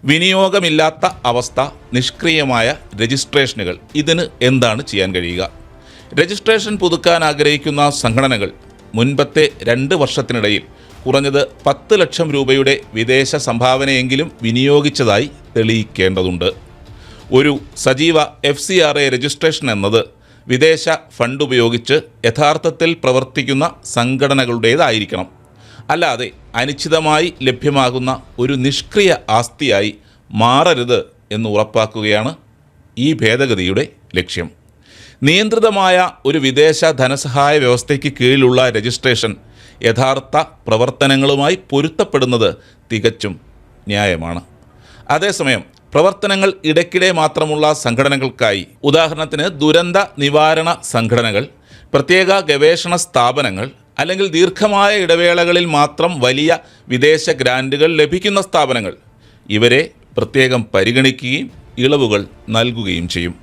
വിനിയോഗമില്ലാത്ത അവസ്ഥ, നിഷ്ക്രിയമായ രജിസ്ട്രേഷനുകൾ. ഇതിന് എന്താണ് ചെയ്യാൻ കഴിയുക? രജിസ്ട്രേഷൻ പുതുക്കാൻ ആഗ്രഹിക്കുന്ന സംഘടനകൾ മുൻപത്തെ 2 വർഷത്തിനിടയിൽ കുറഞ്ഞത് 10 ലക്ഷം രൂപയുടെ വിദേശ സംഭാവനയെങ്കിലും വിനിയോഗിച്ചതായി തെളിയിക്കേണ്ടതുണ്ട്. ഒരു സജീവ FCRA രജിസ്ട്രേഷൻ എന്നത് വിദേശ ഫണ്ട് ഉപയോഗിച്ച് യഥാർത്ഥത്തിൽ പ്രവർത്തിക്കുന്ന സംഘടനകളുടേതായിരിക്കണം. അല്ലാതെ അനിശ്ചിതമായി ലഭ്യമാകുന്ന ഒരു നിഷ്ക്രിയ ആസ്തിയായി മാറരുത് എന്ന് ഉറപ്പാക്കുകയാണ് ഈ ഭേദഗതിയുടെ ലക്ഷ്യം. നിയന്ത്രിതമായ ഒരു വിദേശ ധനസഹായ വ്യവസ്ഥയ്ക്ക് കീഴിലുള്ള രജിസ്ട്രേഷൻ യഥാർത്ഥ പ്രവർത്തനങ്ങളുമായി പൊരുത്തപ്പെടുന്നത് തികച്ചും ന്യായമാണ്. അതേസമയം പ്രവർത്തനങ്ങൾ ഇടയ്ക്കിടെ മാത്രമുള്ള സംഘടനകൾക്കായി, ഉദാഹരണത്തിന് ദുരന്ത നിവാരണ സംഘടനകൾ, പ്രത്യേക ഗവേഷണ സ്ഥാപനങ്ങൾ, അല്ലെങ്കിൽ ദീർഘമായ ഇടവേളകളിൽ മാത്രം വലിയ വിദേശ ഗ്രാൻറ്റുകൾ ലഭിക്കുന്ന സ്ഥാപനങ്ങൾ, ഇവരെ പ്രത്യേകം പരിഗണിക്കുകയും ഇളവുകൾ നൽകുകയും ചെയ്യും.